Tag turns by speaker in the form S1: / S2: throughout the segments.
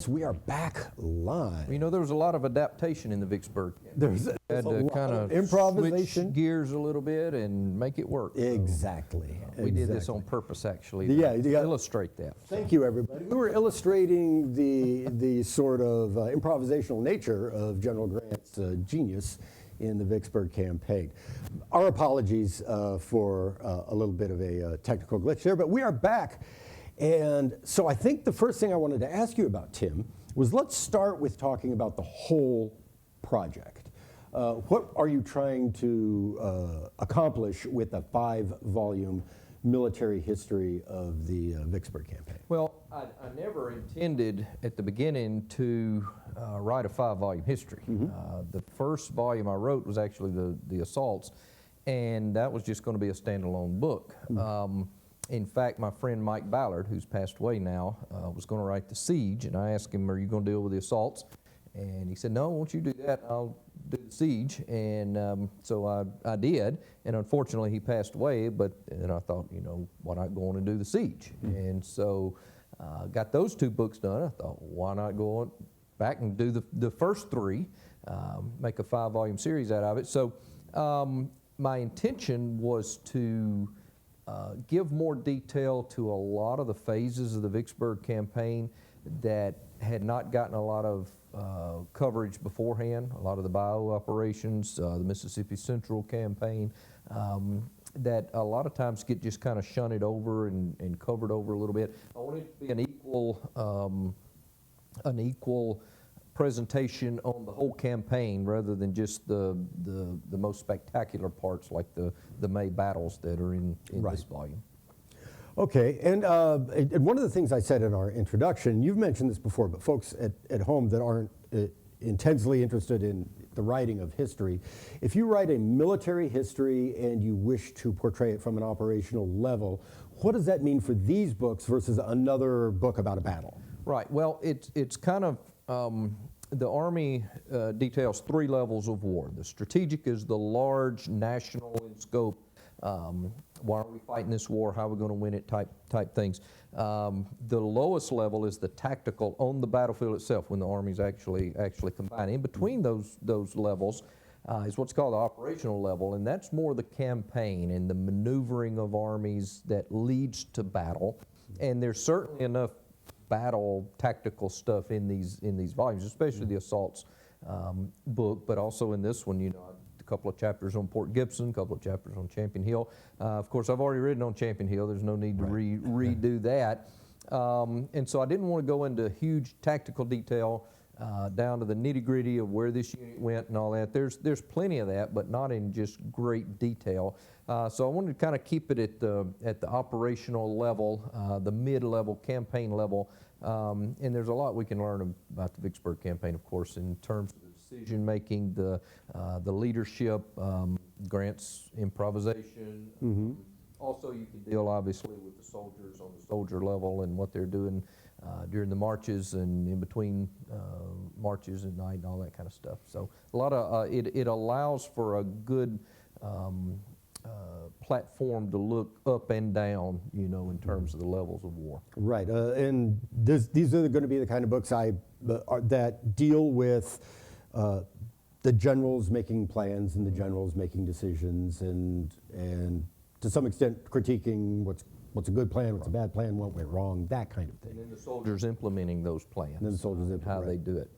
S1: we are back live.
S2: You know, there was a lot of adaptation in the Vicksburg.
S1: There's
S2: Had
S1: a
S2: to
S1: lot
S2: kind
S1: of
S2: of
S1: improvisation.
S2: switch gears a little bit and make it work.
S1: Exactly.
S2: We did this on purpose, actually,
S1: Yeah,
S2: to
S1: you got-
S2: illustrate that.
S1: Thank you, everybody. We were illustrating the sort of improvisational nature of General Grant's genius in the Vicksburg campaign. Our apologies for a little bit of a technical glitch there, but we are back. And so I think the first thing I wanted to ask you about, Tim, was let's start with talking about the whole project. What are you trying to accomplish with a 5-volume military history of the Vicksburg campaign?
S2: Well, I never intended at the beginning to write a 5-volume history. The first volume I wrote was actually the assaults, and that was just going to be a standalone book. In fact, my friend Mike Ballard, who's passed away now, was going to write the siege, and I asked him, "Are you going to deal with the assaults?" And he said, "No, won't you do that? I'll do the siege." And so I did, and unfortunately he passed away, but then I thought, you know, why not go on and do the siege? And so got those 2 books done. I thought, why not go on back and do the first 3, make a 5-volume series out of it. So my intention was to give more detail to a lot of the phases of the Vicksburg campaign that had not gotten a lot of coverage beforehand. A lot of the bio operations, the Mississippi Central campaign, that a lot of times get just kind of shunted over and covered over a little bit. I wanted it to be an equal presentation on the whole campaign rather than just the most spectacular parts like the May battles that are in this volume.
S1: Okay, and one of the things I said in our introduction, you've mentioned this before, but folks at home that aren't intensely interested in the writing of history, if you write a military history and you wish to portray it from an operational level, what does that mean for these books versus another book about a battle?
S2: Right, well, it's kind of, the Army details 3 levels of war. The strategic is the large, national in scope, why are we fighting this war, how are we going to win it type things. The lowest level is the tactical on the battlefield itself, when the Army's actually combined. In between those levels is what's called the operational level, and that's more the campaign and the maneuvering of armies that leads to battle. And there's certainly enough battle tactical stuff in these volumes, especially the assaults book, but also in this one, you know, a couple of chapters on Port Gibson, a couple of chapters on Champion Hill. Of course, I've already written on Champion Hill. There's no need to redo that. And so I didn't want to go into huge tactical detail down to the nitty-gritty of where this unit went and all that. There's plenty of that, but not in just great detail. So I wanted to kind of keep it at the operational level, the mid-level campaign level. And there's a lot we can learn about the Vicksburg campaign, of course, in terms of the decision-making, the leadership, Grant's improvisation. Also, you can deal, obviously, with the soldiers on the soldier level and what they're doing during the marches and in between marches at night and all that kind of stuff. So a lot of, it allows for a good platform to look up and down, you know, in terms of the levels of war.
S1: Right, and these are going to be the kind of books that deal with the generals making plans and the generals making decisions and to some extent critiquing what's a good plan, what's a bad plan, what went wrong, that kind of thing.
S2: And then the soldiers implementing those plans.
S1: And then the soldiers
S2: how they do it.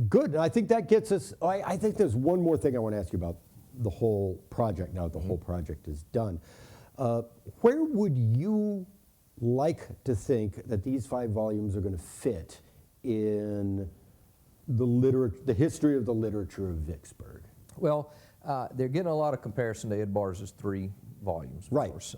S1: Good, I think that gets us, I think there's one more thing I want to ask you about the whole project now that the whole project is done. Where would you like to think that these 5 volumes are going to fit in the history of the literature of Vicksburg?
S2: Well, they're getting a lot of comparison to Ed Bars's 3 volumes, of course.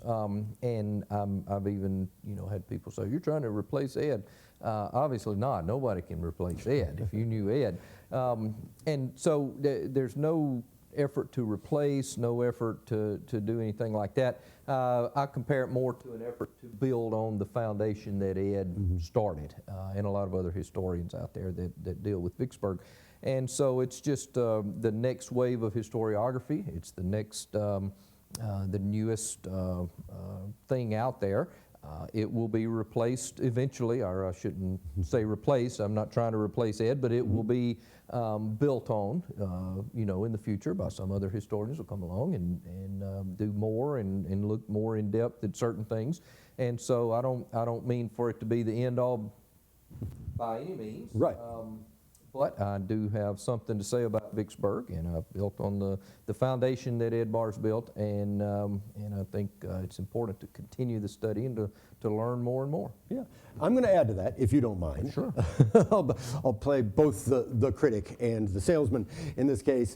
S2: And I've even, you know, had people say, "You're trying to replace Ed." Obviously not. Nobody can replace Ed if you knew Ed. And so there's no effort to replace, no effort to do anything like that. I compare it more to an effort to build on the foundation that Ed started, and a lot of other historians out there that deal with Vicksburg. And so it's just the next wave of historiography. It's the next, the newest thing out there. It will be replaced eventually, or I shouldn't say replace, I'm not trying to replace Ed, but it will be built on, in the future by some other historians will come along and do more and look more in depth at certain things. And so I don't mean for it to be the end all by any means.
S1: Right.
S2: But I do have something to say about Vicksburg, and I've built on the foundation that Ed Barr's built, and I think it's important to continue the study and to learn more and more.
S1: Yeah, I'm going to add to that, if you don't mind.
S2: Sure.
S1: I'll play both the critic and the salesman in this case.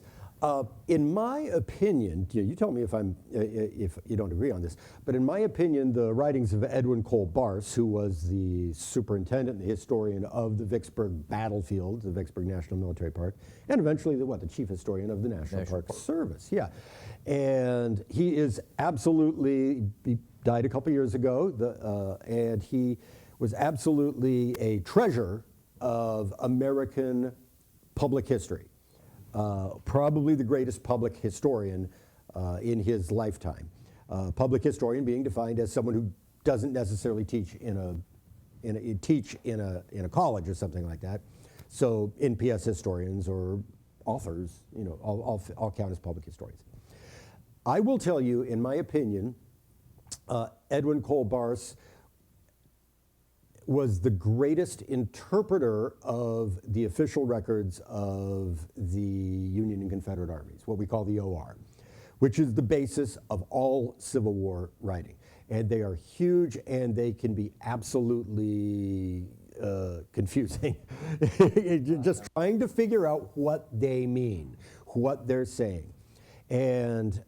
S1: In my opinion, you tell me if you don't agree on this, but in my opinion, the writings of Edwin Cole Barse, who was the superintendent and the historian of the Vicksburg battlefield, the Vicksburg National Military Park, and eventually the chief historian of the National Park Service. Yeah, and he is absolutely, he died a couple years ago, and he was absolutely a treasure of American public history. Probably the greatest public historian in his lifetime. Public historian being defined as someone who doesn't necessarily teach in a college or something like that. So NPS historians or authors, all count as public historians. I will tell you, in my opinion, Edwin Cole Barse was the greatest interpreter of the official records of the Union and Confederate armies, what we call the OR, which is the basis of all Civil War writing. And they are huge, and they can be absolutely confusing. You're just trying to figure out what they mean, what they're saying. And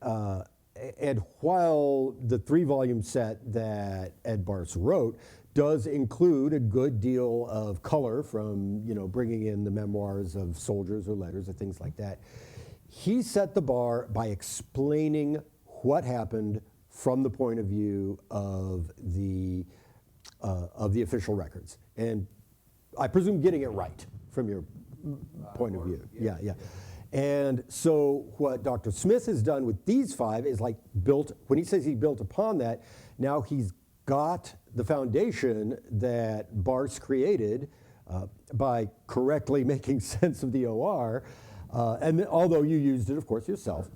S1: while the 3-volume set that Ed Barse wrote does include a good deal of color from, bringing in the memoirs of soldiers or letters or things like that, he set the bar by explaining what happened from the point of view of the official records. And I presume getting it right from your point of view. Yeah. And so what Dr. Smith has done with these 5 is when he says he built upon that, now he's got the foundation that Barse created by correctly making sense of the OR, and although you used it, of course, yourself,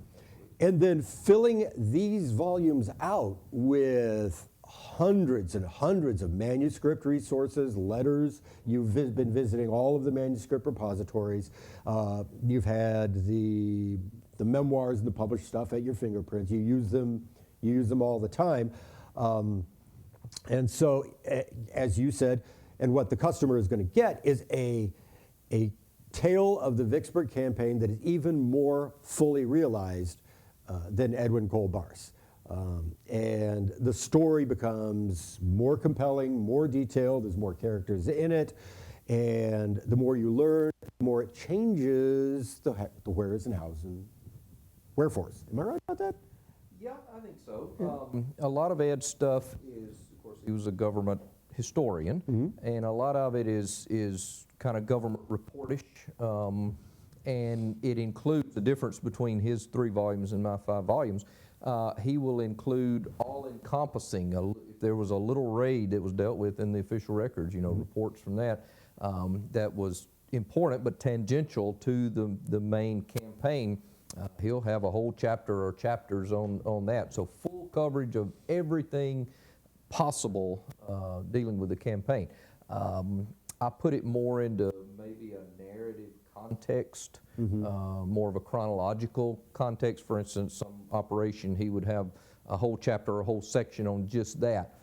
S1: and then filling these volumes out with hundreds and hundreds of manuscript resources, letters. You've been visiting all of the manuscript repositories. You've had the memoirs and the published stuff at your fingerprints. You use them all the time. And so, as you said, and what the customer is going to get is a tale of the Vicksburg campaign that is even more fully realized than Edwin Cole Barse. And the story becomes more compelling, more detailed, there's more characters in it, and the more you learn, the more it changes the wheres and hows and wherefores. Am I right about that?
S2: Yeah, I think so. A lot of Ed's stuff is, of course, he was a government historian, and a lot of it is kind of government reportish, and it includes the difference between his 3 volumes and my 5 volumes. He will include all-encompassing. If there was a little raid that was dealt with in the official records, reports from that, that was important but tangential to the main campaign. He'll have a whole chapter or chapters on that. So full coverage of everything possible dealing with the campaign. I put it more into maybe a narrative context, more of a chronological context. For instance, some operation, he would have a whole chapter or a whole section on just that,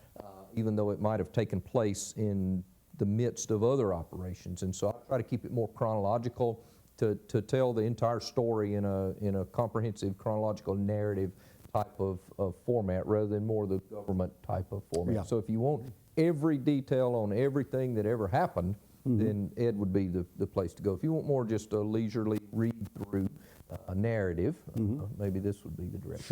S2: even though it might have taken place in the midst of other operations. And so I try to keep it more chronological, to tell the entire story in a comprehensive chronological narrative type of format rather than more the government type of format. Yeah. So if you want every detail on everything that ever happened, then Ed would be the place to go. If you want more just a leisurely read through a narrative, maybe this would be the direction.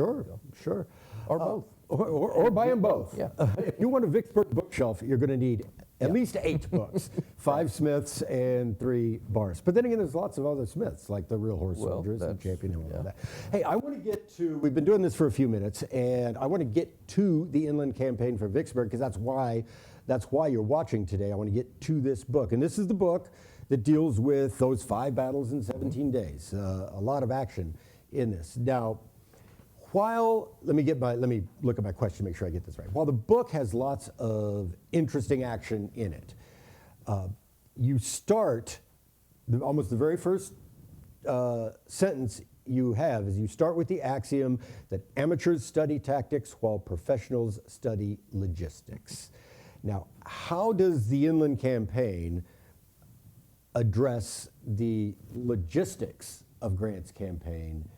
S1: Sure.
S2: Or both.
S1: Or buy them both.
S2: Yeah.
S1: If you want a Vicksburg bookshelf, you're going to need At least 8 books, 5 Smiths and 3 Bars. But then again, there's lots of other Smiths, like the Real Horse Soldiers and Champion Hill and all that. Hey, I want to get to, we've been doing this for a few minutes, and I want to get to the inland campaign for Vicksburg, because that's why you're watching today. I want to get to this book. And this is the book that deals with those 5 battles in 17 days. A lot of action in this. Now, let me look at my question, make sure I get this right. While the book has lots of interesting action in it, you start, almost the very first sentence you have is you start with the axiom that amateurs study tactics while professionals study logistics. Now, how does the inland campaign address the logistics of Grant's campaign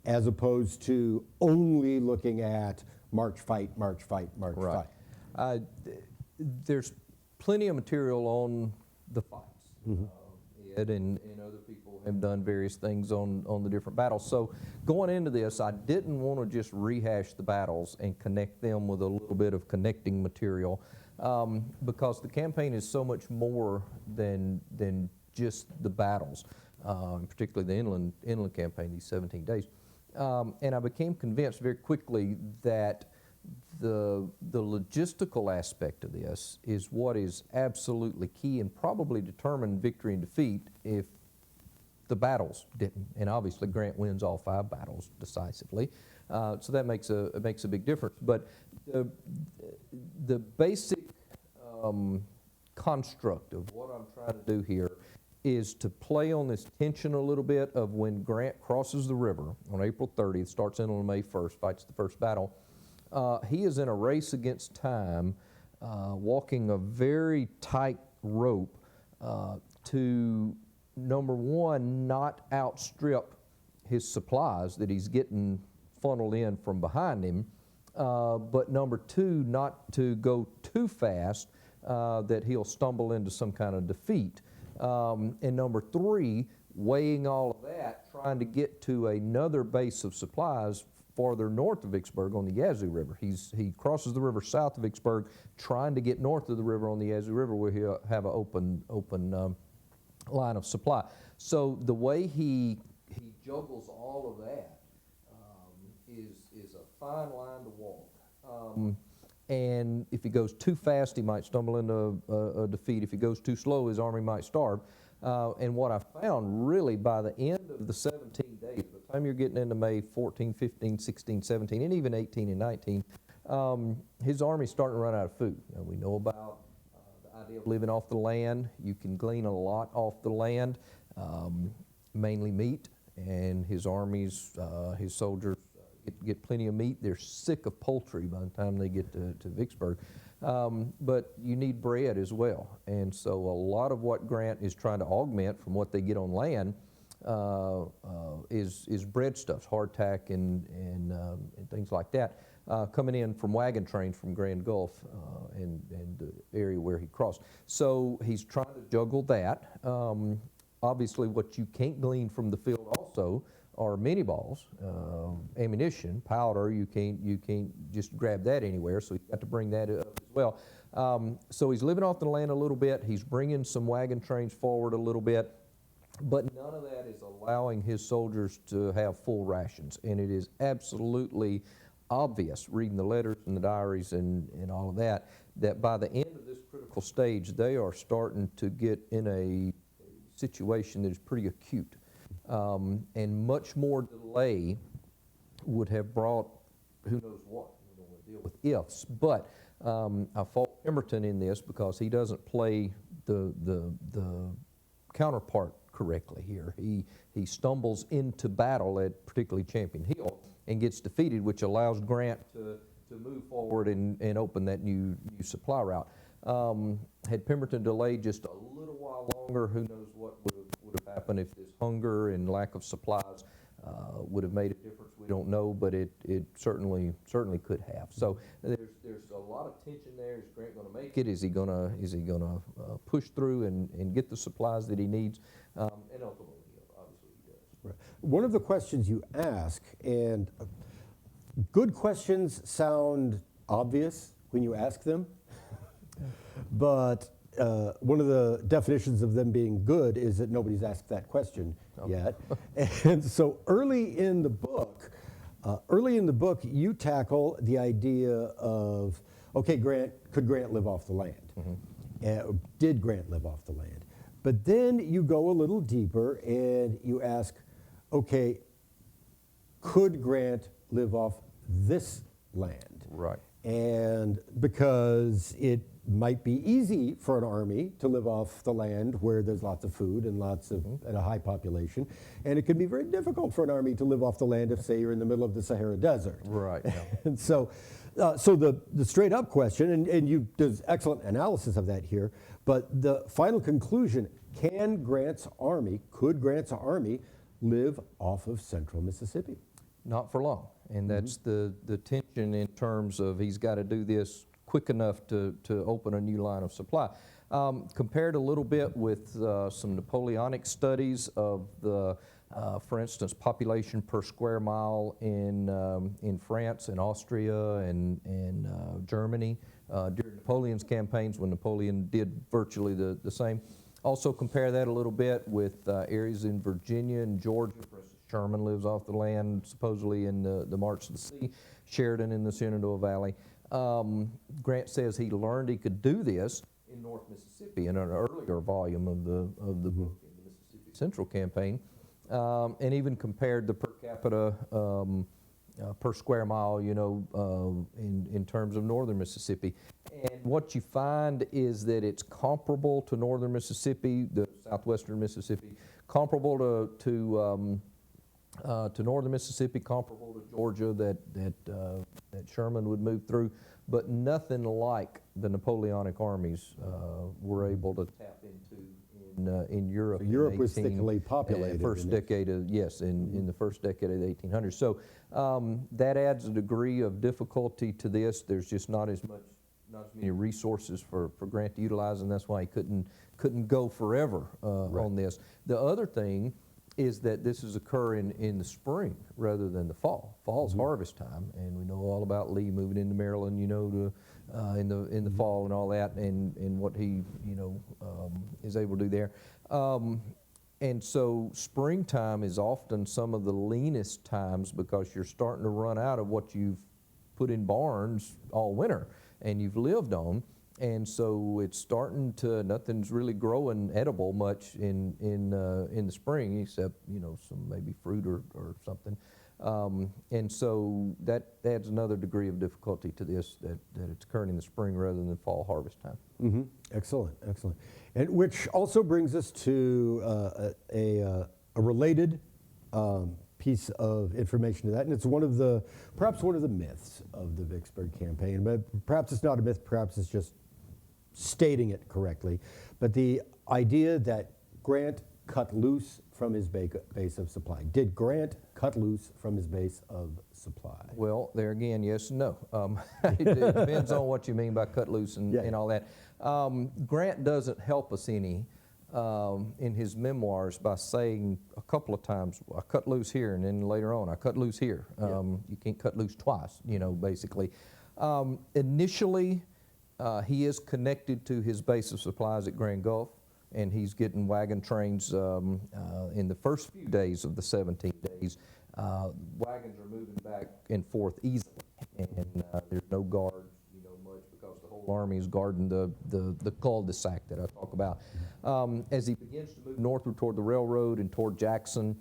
S1: as opposed to only looking at march, fight, march, fight, march, fight?
S2: There's plenty of material on the fights. Ed and other people have done various things on the different battles. So going into this, I didn't want to just rehash the battles and connect them with a little bit of connecting material, because the campaign is so much more than just the battles, particularly the inland campaign, these 17 days. And I became convinced very quickly that the logistical aspect of this is what is absolutely key and probably determine victory and defeat if the battles didn't. And obviously Grant wins all 5 battles decisively, so that makes a big difference. But the basic construct of what I'm trying to do here is to play on this tension a little bit of when Grant crosses the river on April 30th, starts in on May 1st, fights the first battle. He is in a race against time, walking a very tight rope to, number one, not outstrip his supplies that he's getting funneled in from behind him, but number 2, not to go too fast that he'll stumble into some kind of defeat. And number 3, weighing all of that, trying to get to another base of supplies farther north of Vicksburg on the Yazoo River. He crosses the river south of Vicksburg, trying to get north of the river on the Yazoo River where he'll have an open line of supply. So the way he juggles all of that is a fine line to walk. And if he goes too fast, he might stumble into a defeat. If he goes too slow, his army might starve. And what I found really by the end of the 17 days, by the time you're getting into May 14, 15, 16, 17, and even 18 and 19, his army's starting to run out of food. Now, we know about the idea of living off the land. You can glean a lot off the land, mainly meat, and his armies, his soldiers, get plenty of meat. They're sick of poultry by the time they get to Vicksburg. But you need bread as well. And so a lot of what Grant is trying to augment from what they get on land is breadstuffs, hardtack and things like that, coming in from wagon trains from Grand Gulf and the area where he crossed. So he's trying to juggle that. Obviously what you can't glean from the field also are mini balls, ammunition, powder. You can't just grab that anywhere, so he's got to bring that up as well. So he's living off the land a little bit. He's bringing some wagon trains forward a little bit, but none of that is allowing his soldiers to have full rations. And it is absolutely obvious, reading the letters and the diaries and all of that, that by the end of this critical stage, they are starting to get in a situation that is pretty acute. And much more delay would have brought who knows what. We don't want to deal with ifs, but I fault Pemberton in this because he doesn't play the counterpart correctly here. He stumbles into battle at particularly Champion Hill and gets defeated, which allows Grant to move forward and open that new supply route. Had Pemberton delayed just a little while longer, who knows what would have happened if this hunger and lack of supplies would have made a difference. We don't know, but it certainly could have. So there's a lot of tension there. Is Grant going to make it? Is he going to push through and get the supplies that he needs? And ultimately, obviously, he does.
S1: Right. One of the questions you ask, and good questions sound obvious when you ask them. But one of the definitions of them being good is that nobody's asked that question yet. And so early in the book, you tackle the idea of, okay, could Grant live off the land? Did Grant live off the land? But then you go a little deeper and you ask, okay, could Grant live off this land?
S2: Right.
S1: And because it might be easy for an army to live off the land where there's lots of food and and a high population, and it can be very difficult for an army to live off the land if, say, you're in the middle of the Sahara Desert.
S2: Right. Yeah.
S1: And so the straight up question, and you does excellent analysis of that here, but the final conclusion: could Grant's army live off of central Mississippi?
S2: Not for long, and that's the tension in terms of he's got to do this quick enough to open a new line of supply. Compared a little bit with some Napoleonic studies of the, for instance, population per square mile in France and Austria and Germany during Napoleon's campaigns when Napoleon did virtually the same. Also compare that a little bit with areas in Virginia and Georgia. For instance, Sherman lives off the land supposedly in the March to the Sea, Sheridan in the Shenandoah Valley. Grant says he learned he could do this in North Mississippi in an earlier volume of the book, in the Mississippi Central Campaign, and even compared the per capita per square mile, in terms of northern Mississippi. And what you find is that it's comparable to northern Mississippi, the southwestern Mississippi, comparable to northern Mississippi, comparable to Georgia that Sherman would move through, but nothing like the Napoleonic armies were able to tap into in Europe.
S1: So Europe was thickly populated.
S2: First decade of, yes, in the first decade of the 1800s. So that adds a degree of difficulty to this. There's just not as many resources for Grant to utilize, and that's why he couldn't go forever on this. The other thing is that this is occurring in the spring rather than the fall. Fall's harvest time, and we know all about Lee moving into Maryland, in the fall and all that, and what he, is able to do there. And so springtime is often some of the leanest times because you're starting to run out of what you've put in barns all winter and you've lived on. And so it's starting to, nothing's really growing edible much in the spring except, some maybe fruit or something. And so that adds another degree of difficulty to this, that it's occurring in the spring rather than fall harvest time.
S1: Excellent. And which also brings us to a related piece of information to that, and it's perhaps one of the myths of the Vicksburg campaign, but perhaps it's not a myth, perhaps it's just stating it correctly, but the idea that Grant cut loose from his base of supply. Did Grant cut loose from his base of supply?
S2: Well, there again, yes and no. It depends on what you mean by cut loose and all that. Grant doesn't help us any in his memoirs by saying a couple of times, I cut loose here, and then later on, I cut loose here. You can't cut loose twice, basically. Initially, he is connected to his base of supplies at Grand Gulf, and he's getting wagon trains in the first few days of the 17 days. Wagons are moving back and forth easily, and there's no guard, much because the whole army is guarding the cul-de-sac that I talk about. As he begins to move northward toward the railroad and toward Jackson,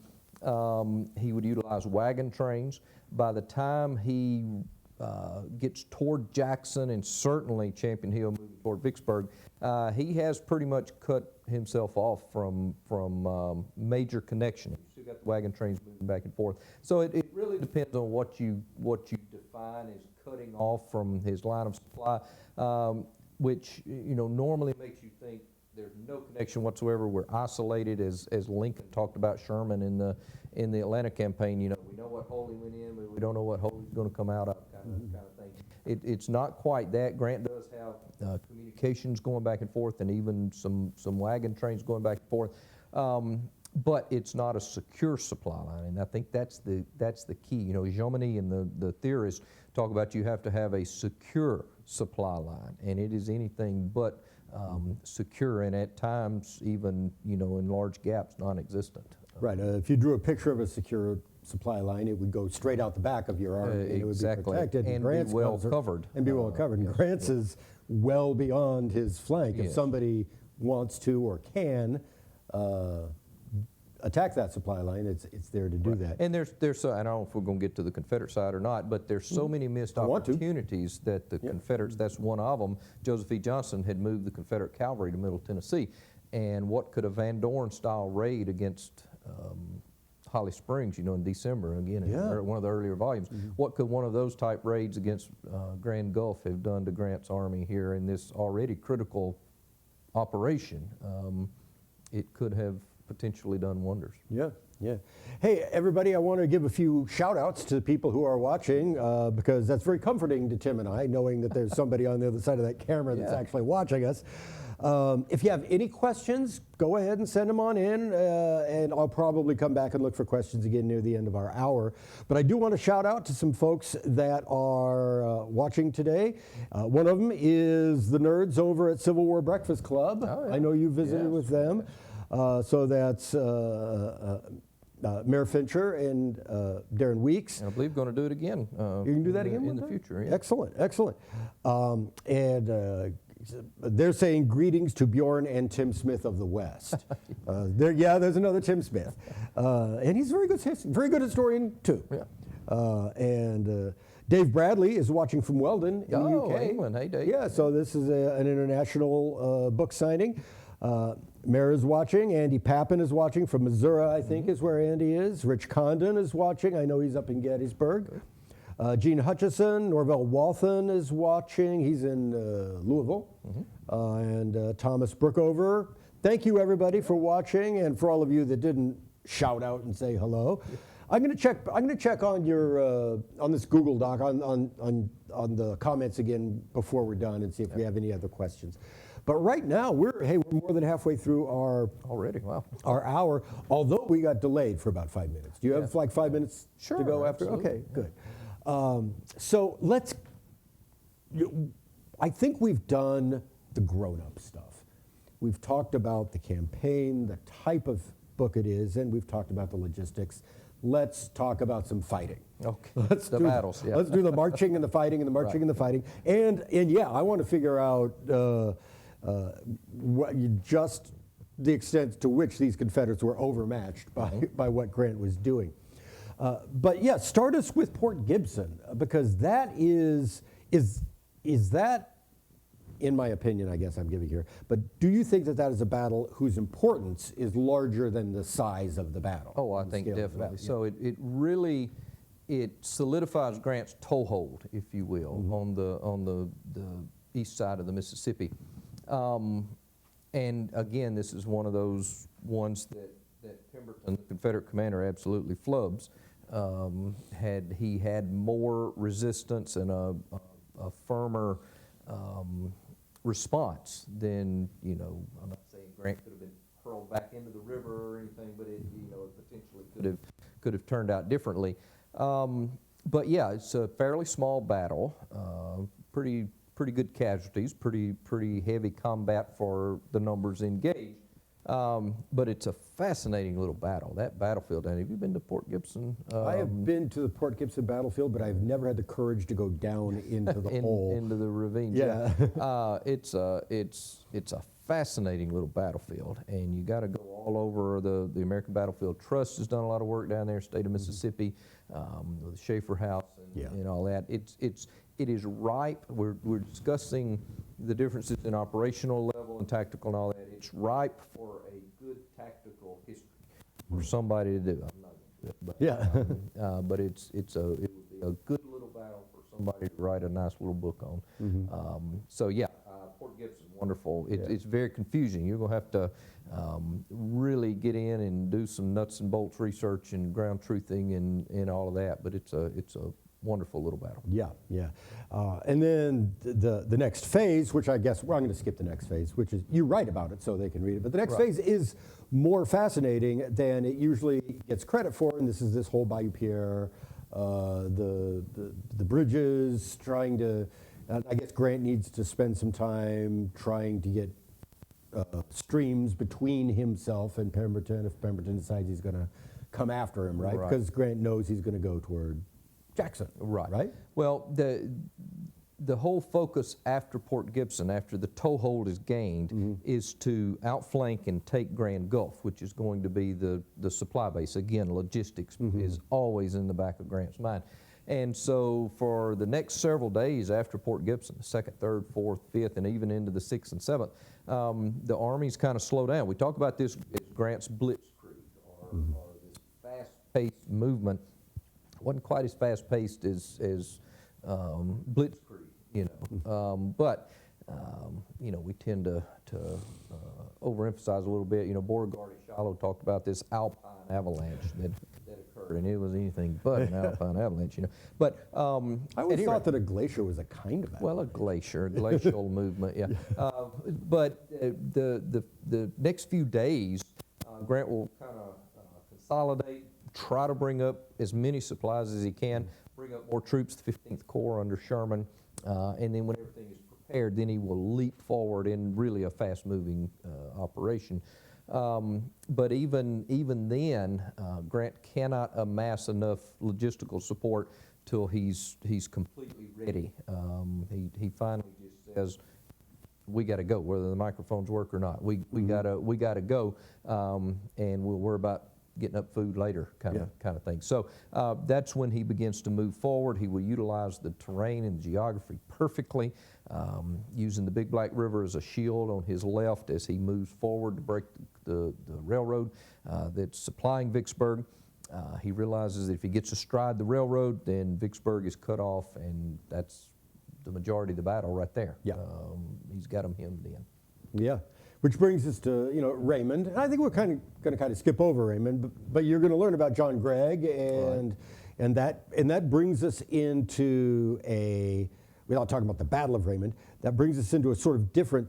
S2: he would utilize wagon trains. By the time he gets toward Jackson and certainly Champion Hill moving toward Vicksburg, he has pretty much cut himself off from major connection. You've still got the wagon trains moving back and forth. So it really depends on what you define as cutting off from his line of supply, which normally makes you think there's no connection whatsoever. We're isolated, as Lincoln talked about Sherman in the Atlanta campaign. We know what hole he went in, but we don't know what hole he's going to come out of, kind of thing. It's not quite that. Grant does have communications going back and forth, and even some wagon trains going back and forth. but it's not a secure supply line, and I think that's the key. You know, Jomini and the theorists talk about you have to have a secure supply line, and it is anything but secure, and at times even, you know, in large gaps, non-existent.
S1: Right. If you drew a picture of a secure supply line, it would go straight out the back of your army, and it would be protected.
S2: And
S1: Grant's
S2: be well
S1: guns are-
S2: covered.
S1: And be well covered. And
S2: yes.
S1: Grant's is well beyond his flank. If
S2: Yes.
S1: somebody wants to or can attack that supply line, it's there to do that.
S2: And there's so, I don't know if we're going to get to the Confederate side or not, but there's so many missed
S1: want to.
S2: opportunities that the Confederates, that's one of them. Joseph E. Johnston had moved the Confederate cavalry to Middle Tennessee, and what could a Van Dorn style raid against Holly Springs, you know, in December, again, in one of the earlier volumes, what could one of those type raids against Grand Gulf have done to Grant's army here in this already critical operation? It could have potentially done wonders.
S1: Yeah, yeah. Hey, everybody, I want to give a few shout outs to people who are watching because that's very comforting to Tim and I, knowing that there's somebody on the other side of that camera that's actually watching us. If you have any questions, go ahead and send them on in, and I'll probably come back and look for questions again near the end of our hour. But I do want to shout out to some folks that are watching today. One of them is the nerds over at Civil War Breakfast Club.
S2: Oh, yeah.
S1: I know you visited with them. So that's Mayor Fincher and Darren Weeks.
S2: And I believe going to do it again.
S1: You can do that again
S2: in the future. Yeah.
S1: Excellent, excellent. And they're saying greetings to Bjorn and Tim Smith of the West. There's another Tim Smith, and he's a very good historian too.
S2: Yeah.
S1: And Dave Bradley is watching from Weldon in the UK.
S2: England. Hey, Dave.
S1: Yeah, so this is an international book signing. Mayor is watching. Andy Pappin is watching from Missouri, I think is where Andy is. Rich Condon is watching. I know he's up in Gettysburg. Gene Hutchison, Norvell Walthen is watching. He's in Louisville. And Thomas Brookover. Thank you, everybody, for watching, and for all of you that didn't shout out and say hello. I'm going to check on your on this Google Doc on the comments again before we're done and see if we have any other questions. But right now we're more than halfway through our hour. Although we got delayed for about 5 minutes. Do you have like 5 minutes to go after?
S2: Absolutely.
S1: Okay, good. So I think we've done the grown-up stuff. We've talked about the campaign, the type of book it is, and we've talked about the logistics. Let's talk about some fighting.
S2: Okay.
S1: Let's do
S2: battles. Yeah.
S1: Let's do the marching and the fighting and the marching and the fighting. And yeah, I want to figure out just the extent to which these Confederates were overmatched by what Grant was doing. But yeah, start us with Port Gibson, because that is that, in my opinion, I guess I'm giving here, but do you think that is a battle whose importance is larger than the size of the battle?
S2: Oh, I think definitely. So it really solidifies Grant's toehold, if you will, on the east side of the Mississippi. And again, this is one of those ones that Pemberton, the Confederate commander, absolutely flubs. Had he had more resistance and a firmer response, then, you know, I'm not saying Grant could have been hurled back into the river or anything, but it potentially could have turned out differently. But yeah, it's a fairly small battle, pretty good casualties, pretty heavy combat for the numbers engaged. But it's a fascinating little battle. That battlefield, and have you been to Port Gibson?
S1: I have been to the Port Gibson battlefield, but I've never had the courage to go down into the hole.
S2: Into the ravine.
S1: Yeah.
S2: It's a fascinating little battlefield, and you got to go all over. The American Battlefield Trust has done a lot of work down there, state of Mississippi, with the Schaefer House and all that. It is ripe. We're discussing the differences in operational level and tactical and all that. It's ripe for a good tactical history for somebody to do. I'm not going to do it, but but it would be a good little battle for somebody to write a nice little book on. So yeah, Port Gibson, wonderful. It's very confusing. You're going to have to really get in and do some nuts and bolts research and ground truthing and all of that. But it's a wonderful little battle.
S1: Yeah, yeah. And then the next phase, which I guess, well, I'm going to skip the next phase, which is, you write about it so they can read it. But the next phase is more fascinating than it usually gets credit for, and this is this whole Bayou Pierre, the bridges, trying to, I guess Grant needs to spend some time trying to get streams between himself and Pemberton if Pemberton decides he's going to come after him, right? Because Grant knows he's going to go toward Jackson, right?
S2: Well, the whole focus after Port Gibson, after the toehold is gained, is to outflank and take Grand Gulf, which is going to be the supply base. Again, logistics is always in the back of Grant's mind. And so for the next several days after Port Gibson, the 2nd, 3rd, 4th, 5th, and even into the 6th and 7th, the armies kind of slow down. We talk about this as Grant's blitzkrieg, or this fast-paced movement. Wasn't quite as fast-paced as blitzkrieg, you know. But you know, we tend to overemphasize a little bit. You know, Beauregard and Shiloh talked about this Alpine avalanche that occurred, and it was anything but an Alpine avalanche, you know. But
S1: I always thought that a glacier was a kind of avalanche.
S2: well, a glacial movement, yeah. But the next few days, Grant will kind of consolidate, try to bring up as many supplies as he can, bring up more troops, the 15th Corps under Sherman, and then when everything is prepared, then he will leap forward in really a fast-moving operation. But even then, Grant cannot amass enough logistical support till he's completely ready. He finally just says, "We got to go, whether the microphones work or not. We gotta go, and we'll worry about getting up food later," kind of thing. So that's when he begins to move forward. He will utilize the terrain and geography perfectly, using the Big Black River as a shield on his left as he moves forward to break the railroad that's supplying Vicksburg. He realizes that if he gets astride the railroad, then Vicksburg is cut off, and that's the majority of the battle right there.
S1: Yeah.
S2: He's got him hemmed in.
S1: Yeah. Which brings us to, you know, Raymond. And I think we're going to skip over Raymond, but you're going to learn about John Gregg, and that brings us into without talking about the Battle of Raymond, that brings us into a sort of different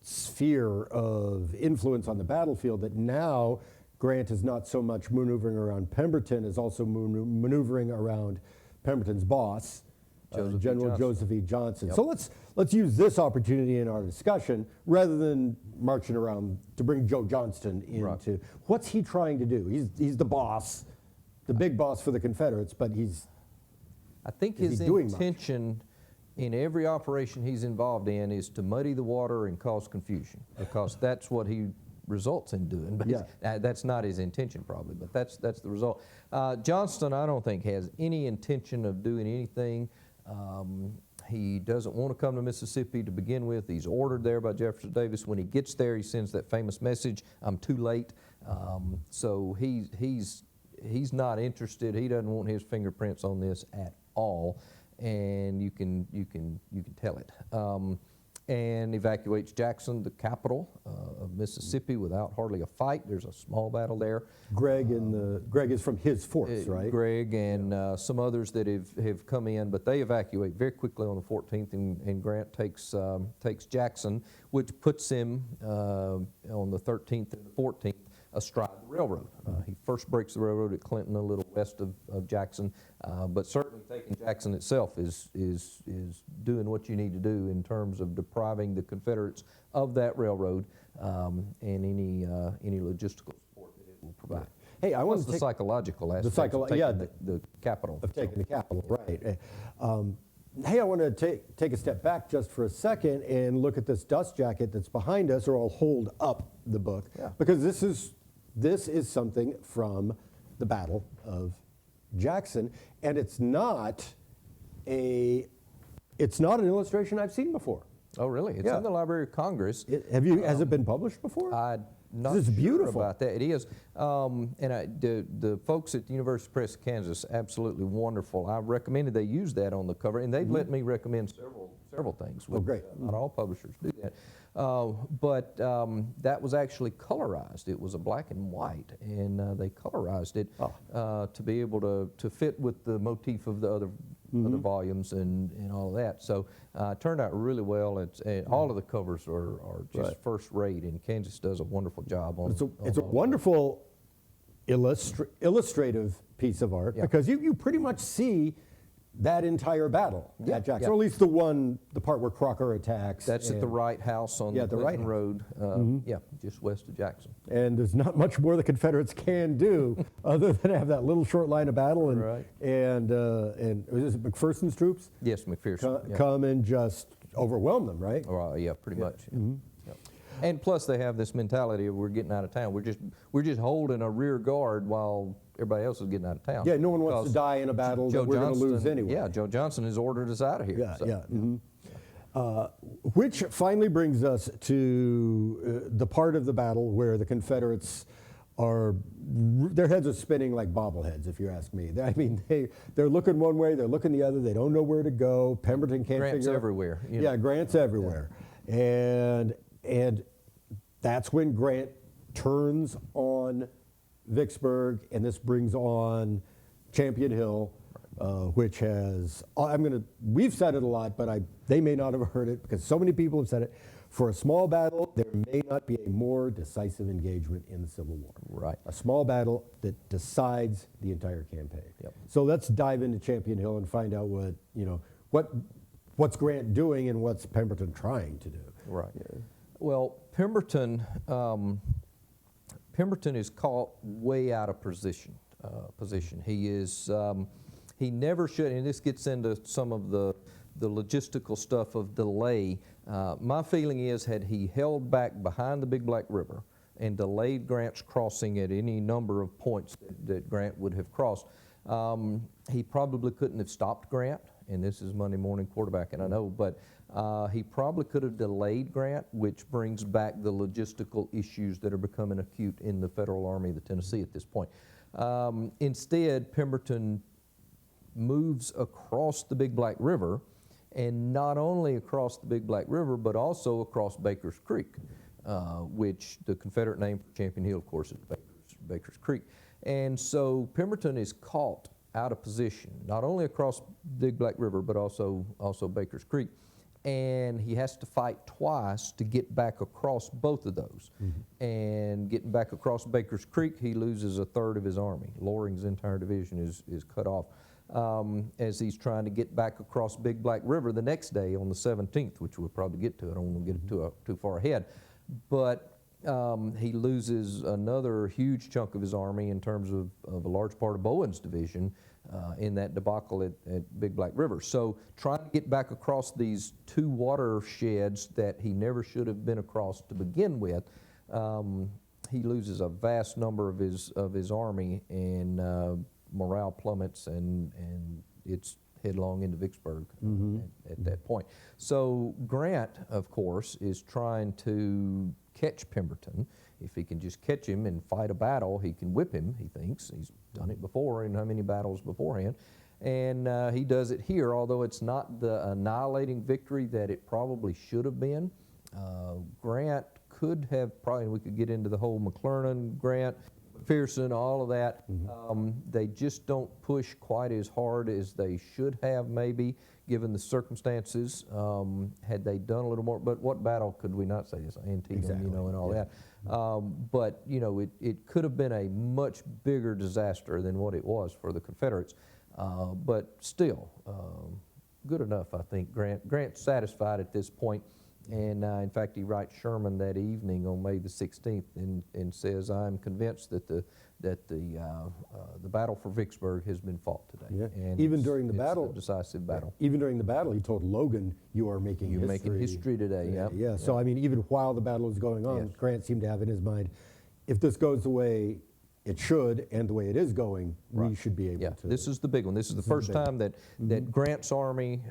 S1: sphere of influence on the battlefield, that now Grant is not so much maneuvering around Pemberton as also maneuvering around Pemberton's boss, General Joseph E. Johnson. Yep. So let's use this opportunity in our discussion rather than marching around to bring Joe Johnston into what's he trying to do? He's the boss, the big boss for the Confederates, but
S2: I think his intention in every operation he's involved in is to muddy the water and cause confusion, because that's what he results in doing. But that's not his intention probably, but that's the result. Johnston, I don't think, has any intention of doing anything. He doesn't want to come to Mississippi to begin with. He's ordered there by Jefferson Davis. When he gets there, he sends that famous message, "I'm too late." So he's not interested. He doesn't want his fingerprints on this at all, and you can tell it. And evacuates Jackson, the capital of Mississippi, without hardly a fight. There's a small battle there.
S1: Gregg is from his force, right?
S2: Gregg and some others that have come in, but they evacuate very quickly on the 14th, and Grant takes Jackson, which puts him on the 13th and the 14th astride the railroad. He first breaks the railroad at Clinton, a little west of Jackson, but certainly taking Jackson itself is doing what you need to do in terms of depriving the Confederates of that railroad and any logistical support that it will provide.
S1: Hey, I want to
S2: the psychological aspect of taking the capital.
S1: Of taking the capital, right. Hey, I want to take a step back just for a second and look at this dust jacket that's behind us, or I'll hold up the book, because this is something from the Battle of Jackson, and it's not an illustration I've seen before.
S2: Oh, really? It's in the Library of Congress.
S1: Has it been published before?
S2: I not
S1: This is
S2: sure
S1: beautiful.
S2: about that. It is. The folks at the University of Press of Kansas, absolutely wonderful. I recommended they use that on the cover, and they've let me recommend several things. Which,
S1: great.
S2: Not all publishers do that. But that was actually colorized. It was a black and white, and they colorized it to be able to fit with the motif of the other volumes and all of that. So it turned out really well. All of the covers are just first rate, and Kansas does a wonderful job on it.
S1: It's a wonderful illustrative piece of art because you pretty much see that entire battle at Jackson, or at least the part where Crocker attacks.
S2: That's at the Wright House on the Clinton Road, just west of Jackson.
S1: And there's not much more the Confederates can do other than have that little short line of battle and is it McPherson's troops?
S2: Yes, McPherson.
S1: Come and just overwhelm them, right?
S2: Yeah, pretty much. And plus, they have this mentality of we're getting out of town. We're just holding a rear guard while everybody else is getting out of town.
S1: Yeah, no one wants to die in a battle that we're going to lose anyway.
S2: Yeah, Joe Johnson has ordered us out of here.
S1: Which finally brings us to the part of the battle where the Confederates their heads are spinning like bobbleheads, if you ask me. I mean, they're looking one way, they're looking the other, they don't know where to go. Pemberton can't
S2: Grant's
S1: figure out.
S2: everywhere.
S1: Yeah, Grant's everywhere. And that's when Grant turns on Vicksburg, and this brings on Champion Hill, which has, we've said it a lot, but they may not have heard it because so many people have said it. For a small battle, there may not be a more decisive engagement in the Civil War.
S2: Right.
S1: A small battle that decides the entire campaign. So let's dive into Champion Hill and find out what's Grant doing and what's Pemberton trying to do.
S2: Right. Well, Pemberton is caught way out of position. He never should, and this gets into some of the logistical stuff of delay. My feeling is, had he held back behind the Big Black River and delayed Grant's crossing at any number of points that Grant would have crossed, he probably couldn't have stopped Grant. And this is Monday morning quarterbacking, I know, but he probably could have delayed Grant, which brings back the logistical issues that are becoming acute in the Federal Army of the Tennessee at this point. Instead, Pemberton moves across the Big Black River, and not only across the Big Black River, but also across Baker's Creek, which the Confederate name for Champion Hill, of course, is Baker's Creek. And so Pemberton is caught out of position, not only across Big Black River, but also Baker's Creek. And he has to fight twice to get back across both of those. And getting back across Baker's Creek, he loses a third of his army. Loring's entire division is cut off as he's trying to get back across Big Black River the next day on the 17th, which we'll probably get to. I don't want to get too far ahead. But he loses another huge chunk of his army in terms of a large part of Bowen's division in that debacle at Big Black River. So trying to get back across these two watersheds that he never should have been across to begin with, he loses a vast number of his army, and morale plummets, and it's headlong into Vicksburg at that point. So Grant, of course, is trying to catch Pemberton. If he can just catch him and fight a battle, he can whip him, he thinks. He's done it before in how many battles beforehand. And he does it here, although it's not the annihilating victory that it probably should have been. Grant could have probably, we could get into the whole McClernand, Grant, McPherson, all of that. They just don't push quite as hard as they should have, maybe, given the circumstances. Had they done a little more, but what battle could we not say this? Antietam, and all that. But, it could have been a much bigger disaster than what it was for the Confederates. But still, good enough, I think. Grant's satisfied at this point. And in fact, he writes Sherman that evening on May the 16th and says, "I'm convinced that the battle for Vicksburg has been fought today." And
S1: even during the battle,
S2: a decisive battle.
S1: Even during the battle, he told Logan, "You are making history."
S2: You're making history today.
S1: Yeah. So I mean, even while the battle was going on, Grant seemed to have in his mind, if this goes the way it should, and the way it is going, we should be able to.
S2: This is the big one. This is the first time that Grant's army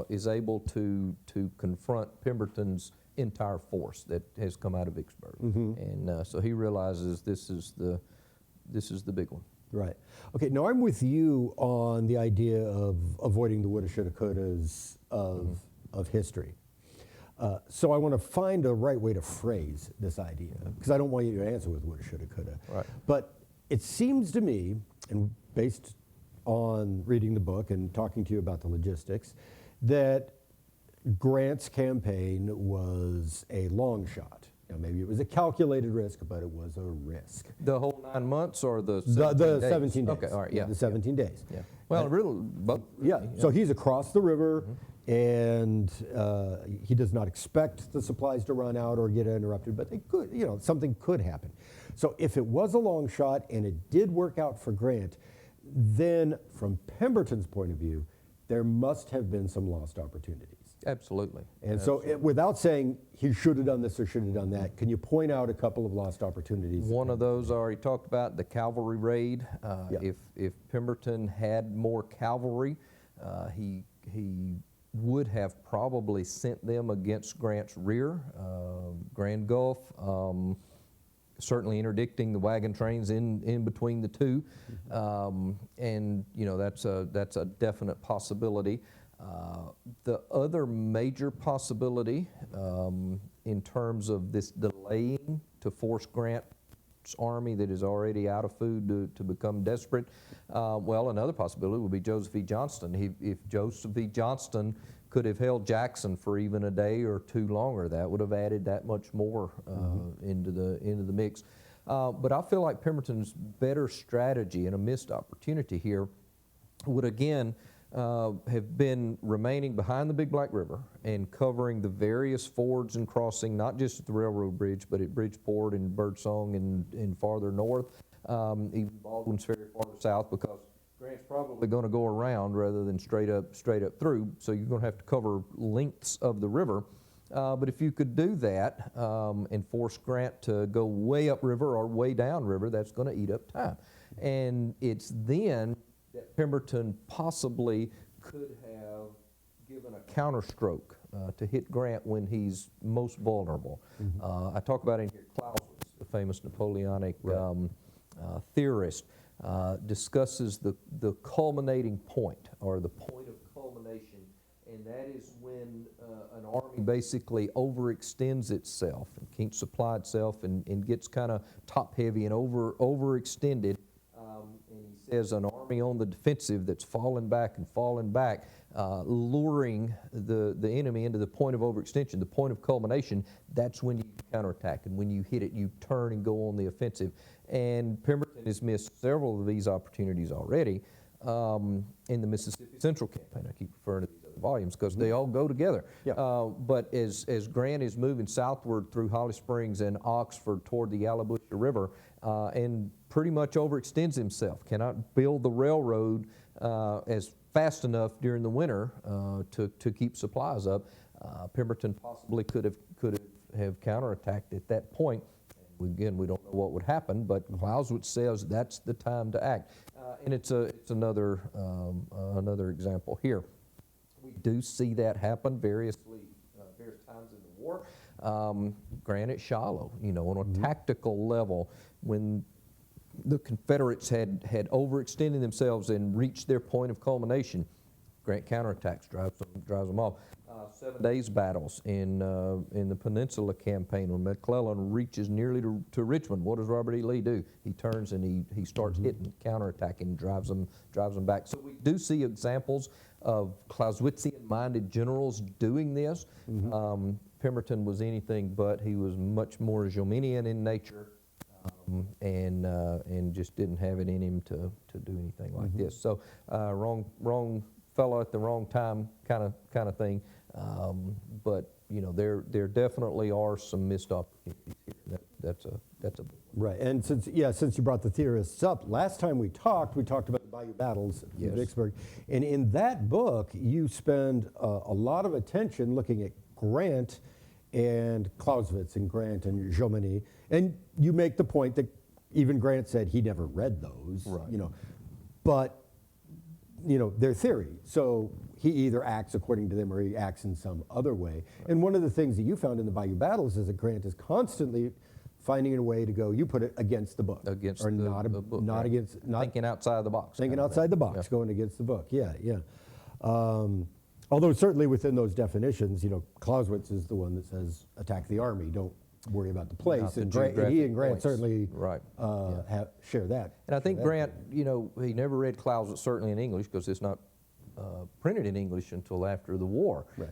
S2: is able to confront Pemberton's entire force that has come out of Vicksburg. And so he realizes this is the big one.
S1: Right. Okay, now I'm with you on the idea of avoiding the woulda, shoulda, couldas of history. So I want to find a right way to phrase this idea, because I don't want you to answer with woulda, shoulda, coulda.
S2: Right.
S1: But it seems to me, and based on reading the book and talking to you about the logistics, that Grant's campaign was a long shot. Now, maybe it was a calculated risk, but it was a risk.
S2: The whole 9 months or the
S1: 17 days?
S2: Okay, all right, yeah.
S1: The 17 days.
S2: Yeah. Well, really, both.
S1: Yeah, so he's across the river, and he does not expect the supplies to run out or get interrupted, but they could, something could happen. So if it was a long shot and it did work out for Grant, then from Pemberton's point of view, there must have been some lost opportunities.
S2: Absolutely.
S1: And so without saying he should have done this or should have done that, can you point out a couple of lost opportunities?
S2: One of those I already talked about, the cavalry raid.
S1: Yeah.
S2: If Pemberton had more cavalry, he would have probably sent them against Grant's rear, Grand Gulf, certainly interdicting the wagon trains in between the two. And that's a definite possibility. The other major possibility in terms of this delaying to force Grant's army that is already out of food to become desperate, well, another possibility would be Joseph E. Johnston. If Joseph E. Johnston could have held Jackson for even a day or two longer, that would have added that much more into the mix. But I feel like Pemberton's better strategy and a missed opportunity here would again have been remaining behind the Big Black River and covering the various fords and crossing, not just at the railroad bridge, but at Bridgeport and Birdsong and farther north, even Baldwin's Ferry farther south, because Grant's probably going to go around rather than straight up through, so you're going to have to cover lengths of the river. But if you could do that and force Grant to go way upriver or way downriver, that's going to eat up time. And it's then that Pemberton possibly could have given a counterstroke to hit Grant when he's most vulnerable. I talk about in here Clausewitz, the famous Napoleonic theorist, discusses the culminating point, or the point of culmination, and that is when an army basically overextends itself and can't supply itself and gets kind of top-heavy and overextended. And he says an army on the defensive that's falling back, luring the enemy into the point of overextension, the point of culmination. That's when you counterattack, and when you hit it, you turn and go on the offensive. And Pemberton has missed several of these opportunities already in the Mississippi Central campaign. I keep referring to these other volumes because they all go together. Yeah. But as Grant is moving southward through Holly Springs and Oxford toward the Allabusha River, and pretty much overextends himself, cannot build the railroad as fast enough during the winter to keep supplies up, Pemberton possibly could have counterattacked at that point. Again, we don't know what would happen, but Clausewitz says that's the time to act. And it's another example here. We do see that happen various times in the war. Grant at Shiloh, on a tactical level, when the Confederates had overextended themselves and reached their point of culmination, Grant counterattacks, drives them off. 7 days battles in the Peninsula campaign when McClellan reaches nearly to Richmond. What does Robert E. Lee do? He turns and he starts hitting, counterattacking, drives them back. So we do see examples of Clausewitzian-minded generals doing this. Pemberton was anything but. He was much more Jominian in nature, and just didn't have it in him to do anything like this. So wrong fellow at the wrong time kind of thing. But there definitely are some missed opportunities here. That's a big one.
S1: Right, and since you brought the theorists up, last time we talked about the Bayou Battles in Vicksburg, and in that book you spend a lot of attention looking at Grant and Clausewitz and Grant and Jomini, and you make the point that even Grant said he never read those,
S2: right.
S1: But their theory. So he either acts according to them or he acts in some other way. And one of the things that you found in the Bayou Battles is that Grant is constantly finding a way to go, you put it against the book.
S2: Against
S1: or
S2: the book.
S1: not
S2: right.
S1: against, not
S2: Thinking outside the box.
S1: thinking
S2: kind of
S1: outside
S2: thing.
S1: the box,
S2: Yeah.
S1: going against the book. Yeah, yeah. Although certainly within those definitions, Clausewitz is the one that says attack the army, don't worry about the place.
S2: Not the
S1: And he
S2: geographic
S1: and Grant
S2: points.
S1: certainly
S2: Right.
S1: share that.
S2: And I think
S1: share that.
S2: Grant, he never read Clausewitz certainly in English because it's not printed in English until after the war.
S1: Right.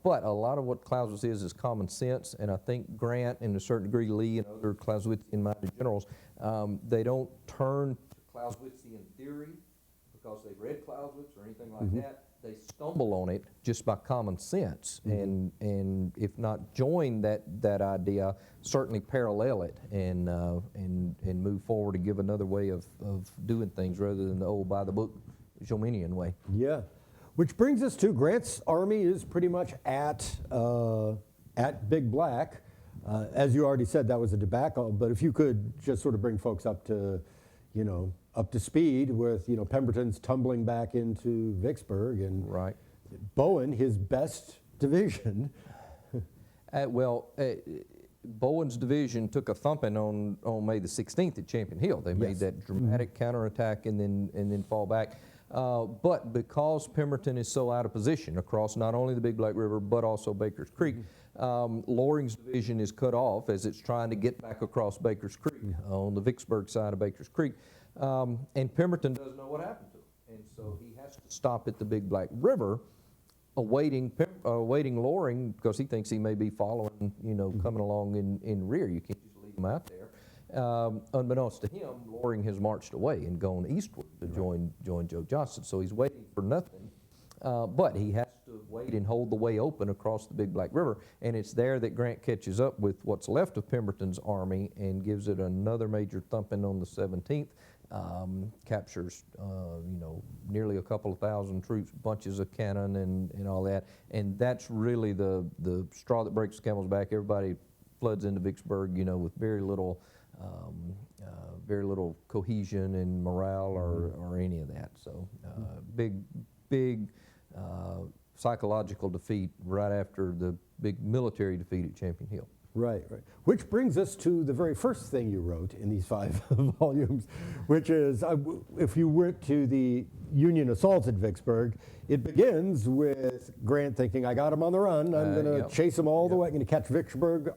S2: But a lot of what Clausewitz is common sense, and I think Grant, and to a certain degree Lee and other Clausewitzian-minded generals, they don't turn to Clausewitzian theory because they've read Clausewitz or anything like that. They stumble on it just by common sense, and if not join that idea, certainly parallel it and move forward and give another way of doing things rather than the old by the book Jominian way.
S1: Yeah, which brings us to Grant's army is pretty much at Big Black. As you already said, that was a debacle. But if you could just sort of bring folks up to speed with Pemberton's tumbling back into Vicksburg and
S2: Right.
S1: Bowen, his best division.
S2: Bowen's division took a thumping on May the 16th at Champion Hill. They made
S1: Yes.
S2: that dramatic counterattack and then fall back. But because Pemberton is so out of position across not only the Big Black River but also Baker's Creek, Loring's division is cut off as it's trying to get back across Baker's Creek on the Vicksburg side of Baker's Creek. And Pemberton doesn't know what happened to him. And so he has to stop at the Big Black River awaiting Loring because he thinks he may be following, coming along in rear. You can't just leave him out there. Unbeknownst to him, Loring has marched away and gone eastward to join Joe Johnston. So he's waiting for nothing. But he has to wait and hold the way open across the Big Black River. And it's there that Grant catches up with what's left of Pemberton's army and gives it another major thumping on the 17th. Captures, nearly a couple of thousand troops, bunches of cannon and all that. And that's really the straw that breaks the camel's back. Everybody floods into Vicksburg, with very little cohesion and morale or any of that. So big psychological defeat right after the big military defeat at Champion Hill.
S1: Right. Which brings us to the very first thing you wrote in these 5 volumes, which is, if you went to the Union assaults at Vicksburg, it begins with Grant thinking, I got him on the run, I'm going to chase him all the way, I'm going to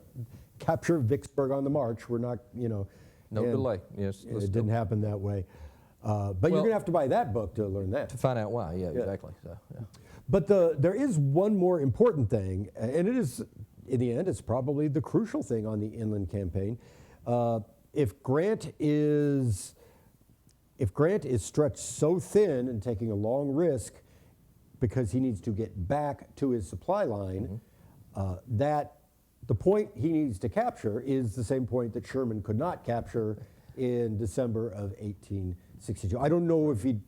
S1: capture Vicksburg on the march. We're not,
S2: No delay, yes.
S1: It didn't happen that way. But you're going to have to buy that book to learn that.
S2: To find out why, exactly. So, yeah.
S1: But there is one more important thing, and it is, in the end, it's probably the crucial thing on the inland campaign. If Grant is stretched so thin and taking a long risk because he needs to get back to his supply line, that the point he needs to capture is the same point that Sherman could not capture in December of 1862. I don't know if he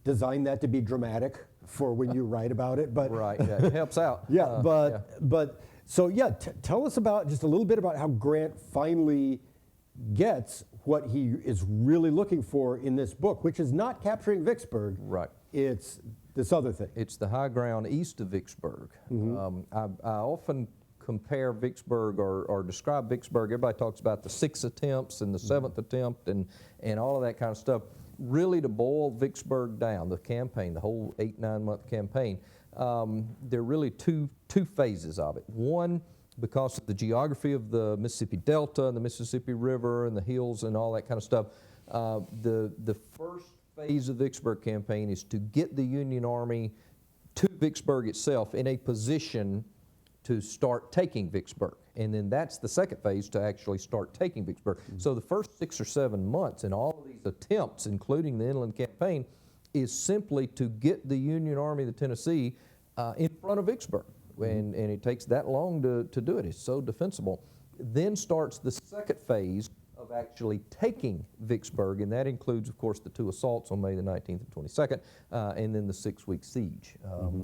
S1: designed that to be dramatic for when you write about it, but
S2: right, it helps out.
S1: Tell us about just a little bit about how Grant finally gets what he is really looking for in this book, which is not capturing Vicksburg.
S2: Right.
S1: It's this other thing.
S2: It's the high ground east of Vicksburg. I often compare Vicksburg or describe Vicksburg. Everybody talks about the 6 attempts and the 7th attempt and all of that kind of stuff. Really, to boil Vicksburg down, the campaign, the whole 8-9 month campaign, there are really two phases of it. One, because of the geography of the Mississippi Delta and the Mississippi River and the hills and all that kind of stuff, the first phase of the Vicksburg campaign is to get the Union Army to Vicksburg itself in a position to start taking Vicksburg. And then that's the second phase, to actually start taking Vicksburg. So the first 6 or 7 months in all of these attempts, including the inland campaign, is simply to get the Union Army of the Tennessee in front of Vicksburg. And it takes that long to do it. It's so defensible. Then starts the second phase of actually taking Vicksburg, and that includes, of course, the 2 assaults on May the 19th and 22nd, and then the 6-week siege.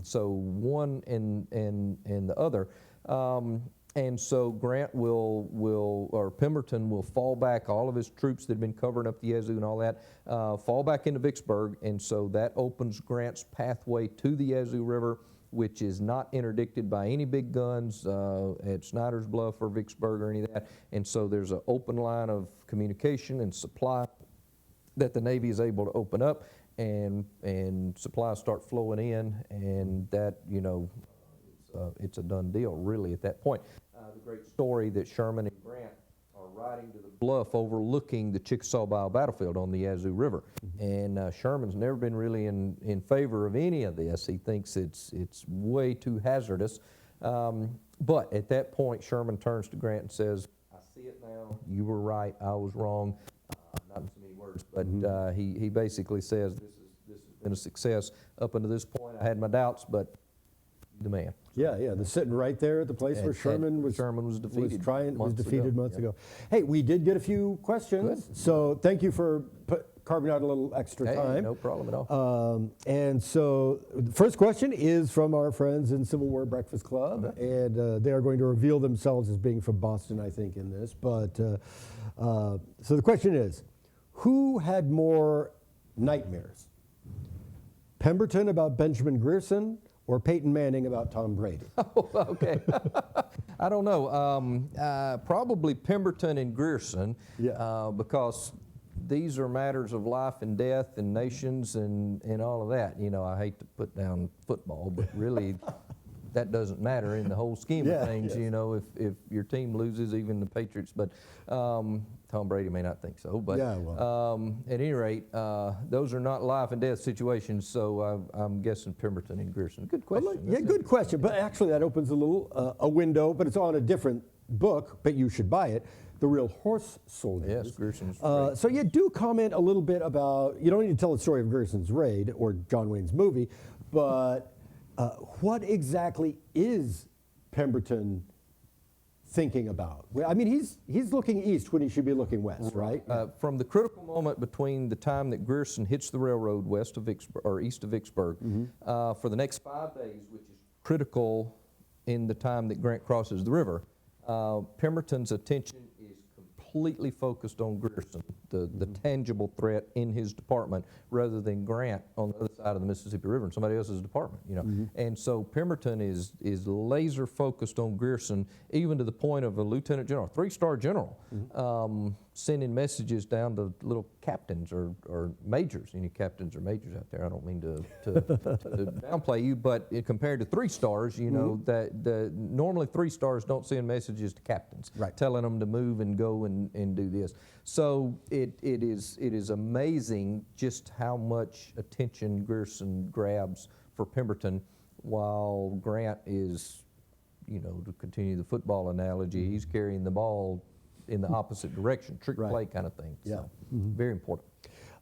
S2: So one and the other. And so Grant or Pemberton will fall back, all of his troops that had been covering up the Yazoo and all that, fall back into Vicksburg, and so that opens Grant's pathway to the Yazoo River, which is not interdicted by any big guns at Snyder's Bluff or Vicksburg or any of that, and so there's an open line of communication and supply that the Navy is able to open up, and supplies start flowing in, and that, you know, it's a done deal, really, at that point. The great story that Sherman and Grant are riding to the bluff overlooking the Chickasaw Bayou battlefield on the Yazoo River. And Sherman's never been really in favor of any of this. He thinks it's way too hazardous. But at that point, Sherman turns to Grant and says, I see it now. You were right. I was wrong. Not in so many words, but he basically says, this has been a success up until this point. I had my doubts, but the man.
S1: Yeah, they're sitting right there at the place where Sherman was defeated months ago. Hey, we did get a few questions, so thank you for carving out a little extra time.
S2: No problem at all.
S1: And so the first question is from our friends in Civil War Breakfast Club, and they are going to reveal themselves as being from Boston, I think, in this. But so the question is, who had more nightmares? Pemberton about Benjamin Grierson, or Peyton Manning about Tom Brady?
S2: Oh, okay. I don't know. Probably Pemberton and Grierson, because these are matters of life and death and nations and all of that. You know, I hate to put down football, but really that doesn't matter in the whole scheme of things, you know, if your team loses, even the Patriots. But Tom Brady may not think so. But at any rate, those are not life and death situations, so I'm guessing Pemberton and Grierson. Good question.
S1: Yeah, good question. But actually that opens a little, a window, but it's on a different book, but you should buy it. The Real Horse Soldiers.
S2: Yes, Grierson's
S1: so yeah, do comment a little bit about, you don't need to tell the story of Grierson's raid or John Wayne's movie, but what exactly is Pemberton thinking about? Well, I mean, he's looking east when he should be looking west, right?
S2: From the critical moment between the time that Grierson hits the railroad west of Vicksburg or east of Vicksburg, for the next 5 days, which is critical in the time that Grant crosses the river, Pemberton's attention is completely focused on Grierson, the tangible threat in his department, rather than Grant on the other side of the Mississippi River in somebody else's department, you know. And so Pemberton is laser focused on Grierson, even to the point of a lieutenant general, 3-star general, sending messages down to little captains or majors. Any captains or majors out there? I don't mean to downplay you, but compared to 3 stars, you know, that normally 3 stars don't send messages to captains, telling them to move and go and do this. So it is amazing just how much attention Grierson grabs for Pemberton, while Grant is, you know, to continue the football analogy, he's carrying the ball in the opposite direction, trick play kind of thing. So very important.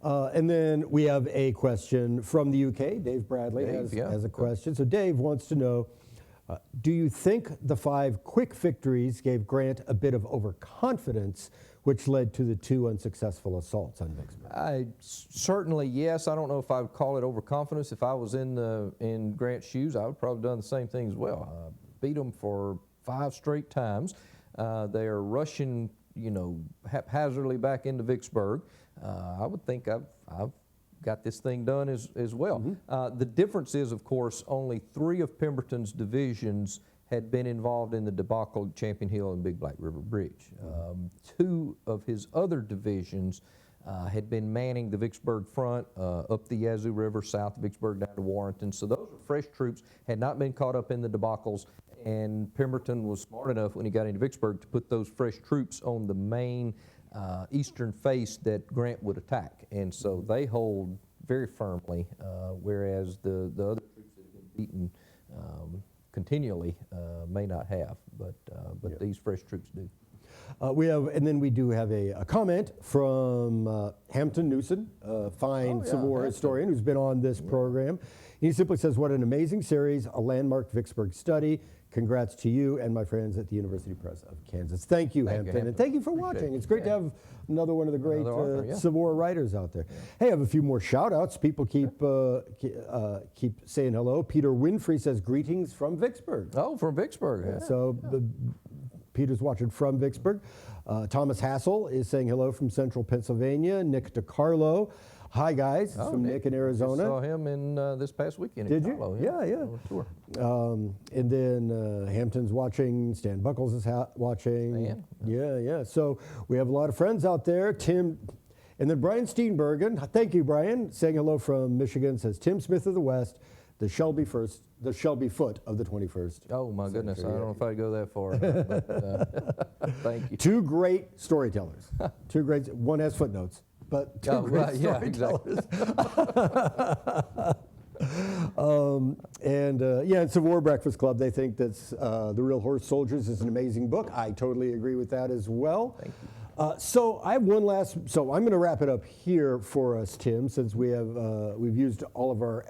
S1: And then we have a question from the UK. Dave Bradley has a question. So Dave wants to know, do you think the 5 quick victories gave Grant a bit of overconfidence, which led to the 2 unsuccessful assaults on Vicksburg?
S2: Certainly, yes. I don't know if I would call it overconfidence. If I was in Grant's shoes, I would probably have done the same thing as well. Beat them for 5 straight times. They are rushing, you know, haphazardly back into Vicksburg. I would think I've got this thing done as well. The difference is, of course, only 3 of Pemberton's divisions had been involved in the debacle at Champion Hill and Big Black River Bridge. 2 of his other divisions had been manning the Vicksburg front up the Yazoo River, south of Vicksburg down to Warrenton. So those were fresh troops, had not been caught up in the debacles, and Pemberton was smart enough when he got into Vicksburg to put those fresh troops on the main eastern face that Grant would attack. And so they hold very firmly, whereas the other troops that have been beaten continually may not have, but these fresh troops do.
S1: And then we do have a comment from Hampton Newson, a fine Civil War historian who's been on this program. He simply says, what an amazing series, a landmark Vicksburg study. Congrats to you and my friends at the University Press of Kansas. Thank you, Hampton, and thank you for watching. It's great to have another one of the great Civil War writers out there. Hey, I have a few more shout-outs. People keep saying hello. Peter Winfrey says, greetings from Vicksburg.
S2: Oh, from Vicksburg.
S1: So Peter's watching from Vicksburg. Thomas Hassel is saying hello from Central Pennsylvania. Nick DiCarlo. Hi, guys. It's from Nick in Arizona.
S2: I saw him in this past weekend.
S1: Did
S2: in
S1: you?
S2: Carlo,
S1: Yeah.
S2: On tour.
S1: And then Hampton's watching. Stan Buckles is watching.
S2: Stan?
S1: Yeah. So we have a lot of friends out there. Tim, and then Brian Steenbergen. Thank you, Brian. Saying hello from Michigan. Says Tim Smith of the West, the Shelby foot of the 21st.
S2: Oh my goodness! I don't know if I'd go that far. But, thank you.
S1: Two great storytellers. Two great. One has footnotes, but two great storytellers. And Savor Breakfast Club, they think that The Real Horse Soldiers is an amazing book. I totally agree with that as well.
S2: Thank you.
S1: So I have one last, so I'm going to wrap it up here for us, Tim, since we've used all of our,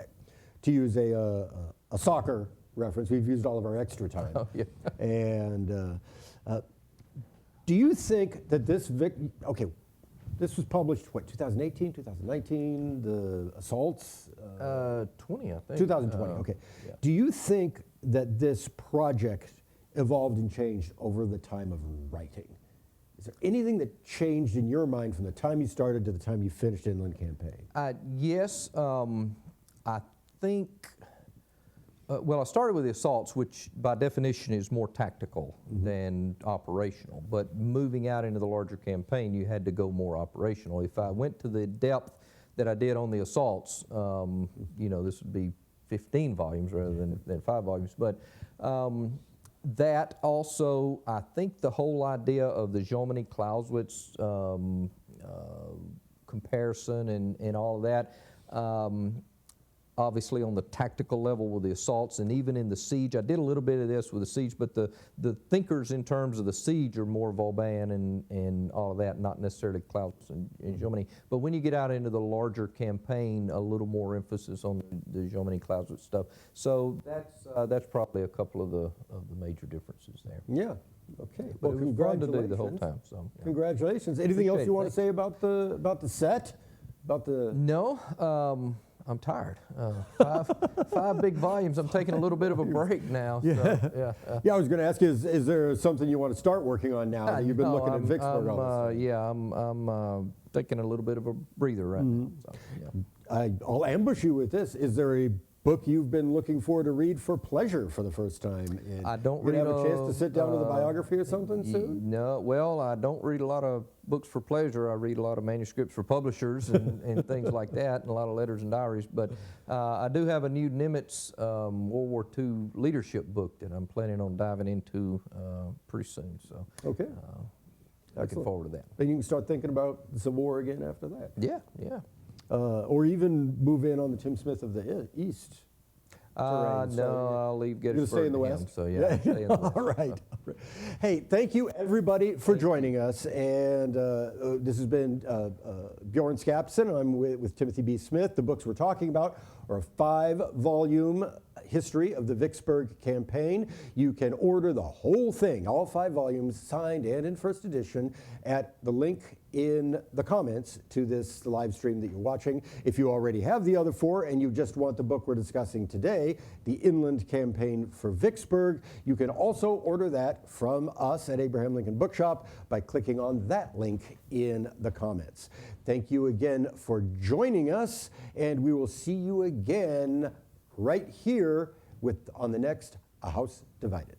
S1: to use a soccer reference, we've used all of our extra time.
S2: Oh, yeah.
S1: And do you think that this, this was published, 2018, 2019, the assaults?
S2: 20, I think.
S1: 2020, okay.
S2: Yeah.
S1: Do you think that this project evolved and changed over the time of writing? Is there anything that changed in your mind from the time you started to the time you finished Inland Campaign?
S2: Yes, I think, well, I started with the assaults, which by definition is more tactical than operational. But moving out into the larger campaign, you had to go more operational. If I went to the depth that I did on the assaults, this would be 15 volumes rather than 5 volumes. But that also, I think the whole idea of the Jomini-Clausewitz comparison and all of that, obviously on the tactical level with the assaults and even in the siege. I did a little bit of this with the siege, but the thinkers in terms of the siege are more Vauban and all of that, not necessarily Clausewitz and Jomini. But when you get out into the larger campaign, a little more emphasis on the Jomini-Clausewitz stuff. So that's probably a couple of the major differences there.
S1: Yeah. Okay.
S2: But
S1: Well,
S2: it was fun to
S1: congratulations.
S2: do the whole time. So yeah.
S1: Congratulations. Anything else
S2: Appreciate
S1: you
S2: it.
S1: want to say about the set? About the
S2: No, I'm tired. 5 big volumes. I'm taking a little bit of a break now.
S1: Yeah.
S2: So,
S1: Yeah, I was going to ask you, is there something you want to start working on now that you've been looking at Vicksburg all this time?
S2: Yeah, I'm taking a little bit of a breather right now. So, yeah.
S1: I'll ambush you with this. Is there a book you've been looking for to read for pleasure for the first time? And
S2: I don't
S1: you're
S2: read
S1: gonna have a chance to sit down with a biography or something soon?
S2: No, well, I don't read a lot of books for pleasure. I read a lot of manuscripts for publishers and things like that, and a lot of letters and diaries. But I do have a new Nimitz World War II leadership book that I'm planning on diving into pretty soon. So
S1: Okay.
S2: looking forward to that.
S1: Then you can start thinking about some war again after that.
S2: Yeah.
S1: Or even move in on the Tim Smith of the East. terrain, so
S2: No, I'll leave
S1: You're going to
S2: Gettysburg
S1: stay in the
S2: to him,
S1: West?
S2: so yeah, I'll stay in the West.
S1: All right. Hey, thank you everybody for joining us. And this has been Bjorn Skapsen. I'm with Timothy B. Smith. The books we're talking about are a 5-volume history of the Vicksburg campaign. You can order the whole thing, all 5 volumes, signed and in first edition, at the link in the comments to this live stream that you're watching. If you already have the other 4 and you just want the book we're discussing today, The Inland Campaign for Vicksburg, you can also order that from us at Abraham Lincoln Bookshop by clicking on that link in the comments. Thank you again for joining us, and we will see you again right here on the next A House Divided.